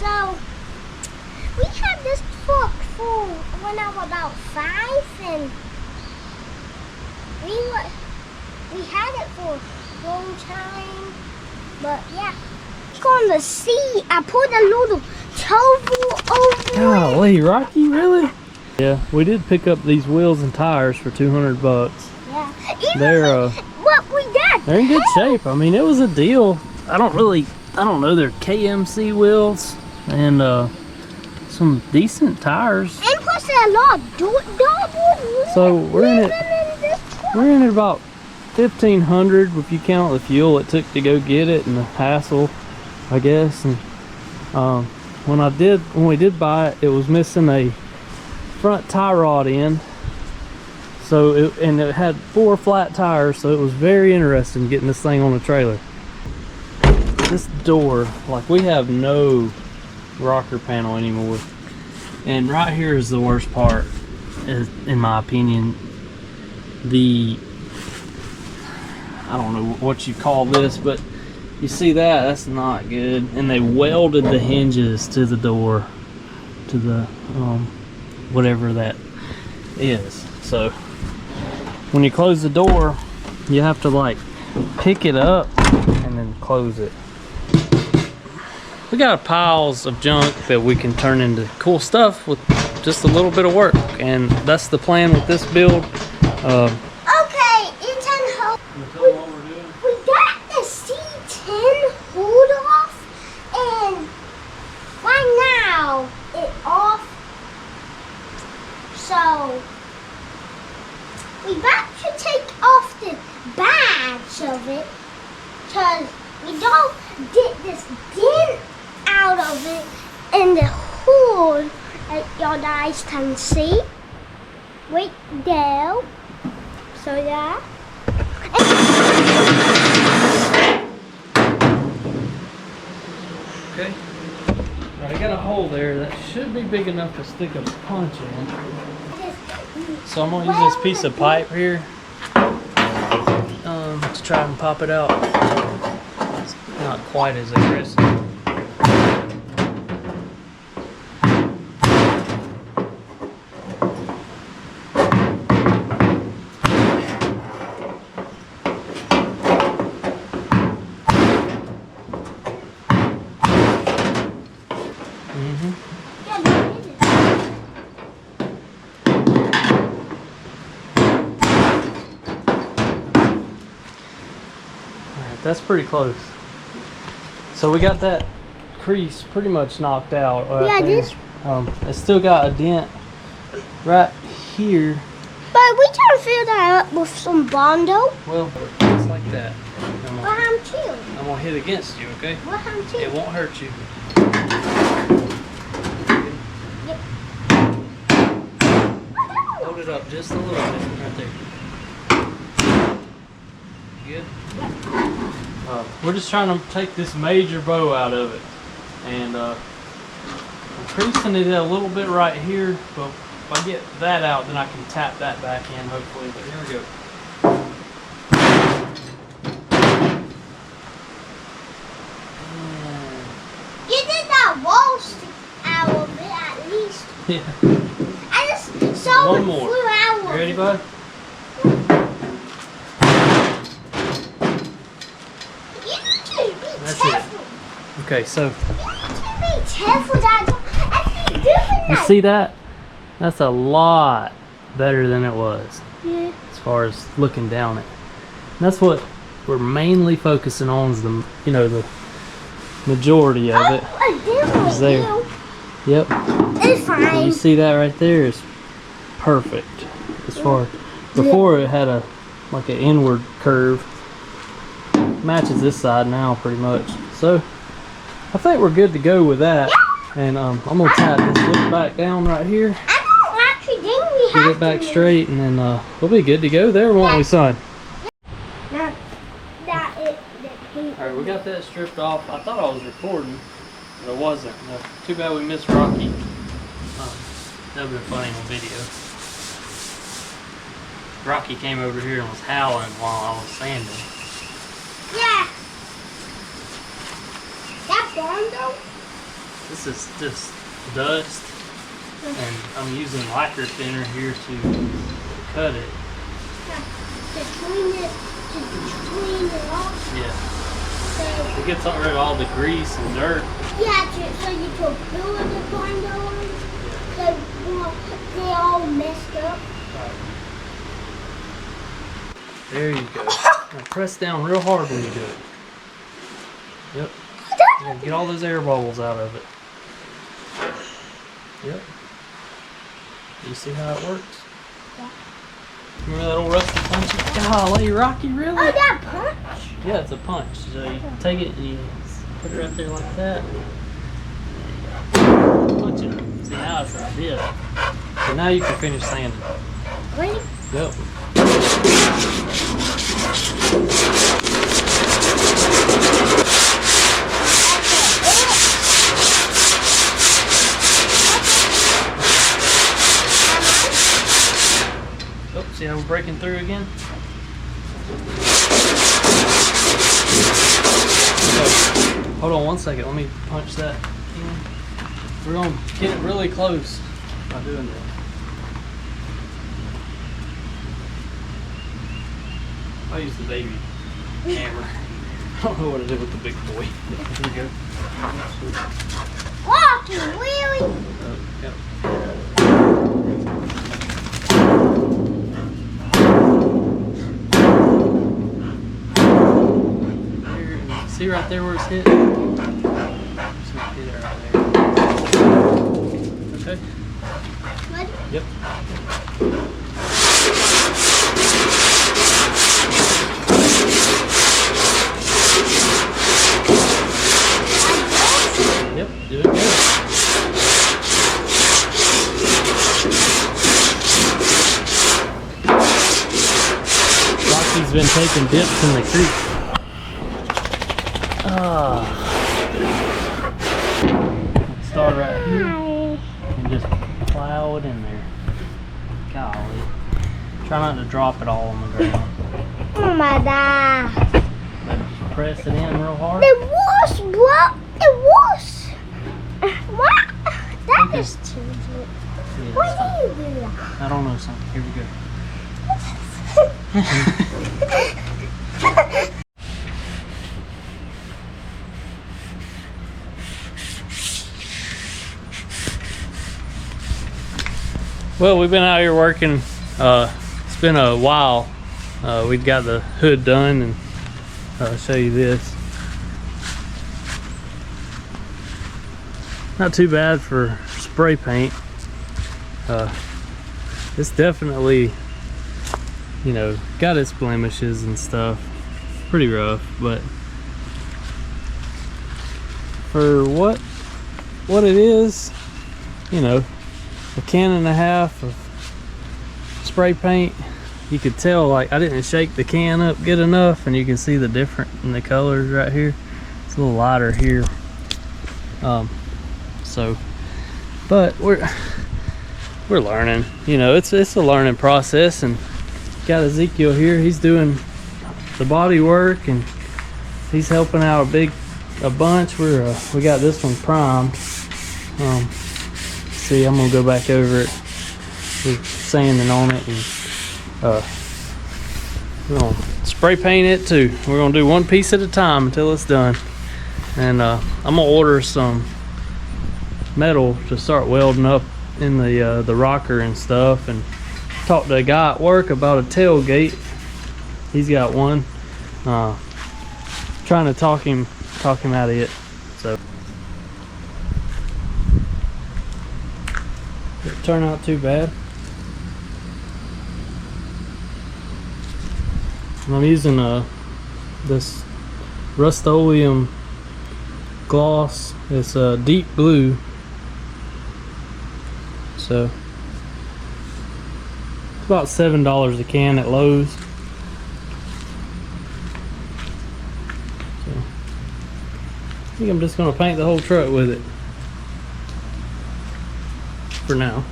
So we had this truck for when I was about 5, and we had it for a long time. But yeah, on the seat, I put a little towel over Golly, Rocky, really? Yeah, we did pick up these wheels and tires for $200. Yeah, They're what we got. they're in good shape. I mean, it was a deal. I don't know. They're KMC wheels and some decent tires. And plus a lot of double. So we're in it about $1,500 if you count the fuel it took to go get it and the hassle, I guess. And when we did buy it, it was missing a front tie rod end. So it had 4 flat tires, so it was very interesting getting this thing on the trailer. This door, like, we have no rocker panel anymore, and right here is the worst part, in my opinion. I don't know what you call this, but you see that's not good. And they welded the hinges to the door, to the whatever that is. So when you close the door, you have to like pick it up and then close it. We got piles of junk that we can turn into cool stuff with just a little bit of work, and that's the plan with this build. Okay, it's on hold. We got the C10 hold off, and right now it's off. So we about to take off the badge of it, because we don't get this dent out of it in the hood that y'all guys can see. Right there. So yeah. Okay. Right, I got a hole there that should be big enough to stick a punch in. So I'm gonna use this piece of pipe here to try and pop it out. It's not quite as aggressive. That's pretty close. So we got that crease pretty much knocked out. Yeah, this. It's still got a dent right here. But we can fill that up with some Bondo. Well, it's like that. I'm chill. I'm gonna hit against you, okay? I'm chill. It won't hurt you. Yep. Hold it up just a little bit right there. Good? We're just trying to take this major bow out of it, and I'm creasing it a little bit right here, but if I get that out, then I can tap that back in hopefully. But here we go. You did that wall stick out of it at least. Yeah. I just saw One it more. flew out of You ready, it. bud? That's it. Okay, so you see that? That's a lot better than it was. Yeah. As far as looking down it. And that's what we're mainly focusing on, is the the majority of it is there. Yep. It's fine. You see that right there is perfect. As far before it had an inward curve. Matches this side now pretty much. So I think we're good to go with that. And I'm gonna tie this loop back down right here. I don't actually think we have Get it back straight, and then we'll be good to go there, won't we, son? Alright, we got that stripped off. I thought I was recording, but I wasn't. Too bad we missed Rocky. That would have been funny on video. Rocky came over here and was howling while I was sanding. Yeah. That Bondo? This is just dust, and I'm using lacquer thinner here to cut it. To clean it off. Yeah. It gets rid of all the grease and dirt. Yeah, so you can peel the windows. So they all messed up. Right. There you go. Now press down real hard when you do it. Yep. Yeah, get all those air bubbles out of it. Yep. You see how it works? Yeah. Remember that old rusty punch? Golly, Rocky, really? Oh, that punch? Yeah, it's a punch. So you take it and you put it right there like that. Punch it. See, now it's like this. So now you can finish sanding. Ready? Yep. Oh, see how we're breaking through again? So, hold on one second. Let me punch that in. We're going to get it really close by doing that. I use the baby hammer. I don't know what to do with the big boy. Here we go. Walking, really? Yep. Here, see right there where it's hit? Just hit it right there. Okay? Ready? Yep. Yep, doing good. Rocky's been taking dips in the creek. Start right here and just plow it in there. Golly. Try not to drop it all on the ground. Oh my God. But just press it in real hard. The wash, bro. The wash. What? That is too good. Yeah, Why do you do that? I don't know something. Here we go. Well, we've been out here working. It's been a while. We've got the hood done, and I'll show you this. Not too bad for spray paint. It's definitely, you know, got its blemishes and stuff. Pretty rough, but for what it is, you know, a can and a half of spray paint, you could tell, like, I didn't shake the can up good enough, and you can see the difference in the colors right here. It's a little lighter here. So, but we're learning, you know, it's a learning process. And got Ezekiel here, he's doing the body work, and he's helping out a bunch. We got this one primed. See, I'm gonna go back over it. We're sanding on it, and we're gonna spray paint it too. We're gonna do one piece at a time until it's done. And I'm gonna order some metal to start welding up in the rocker and stuff, and talked to a guy at work about a tailgate. He's got one. Trying to talk him out of it. So didn't turn out too bad. And I'm using this Rust-Oleum gloss. It's a deep blue. So it's about $7 a can at Lowe's. So I think I'm just gonna paint the whole truck with it for now.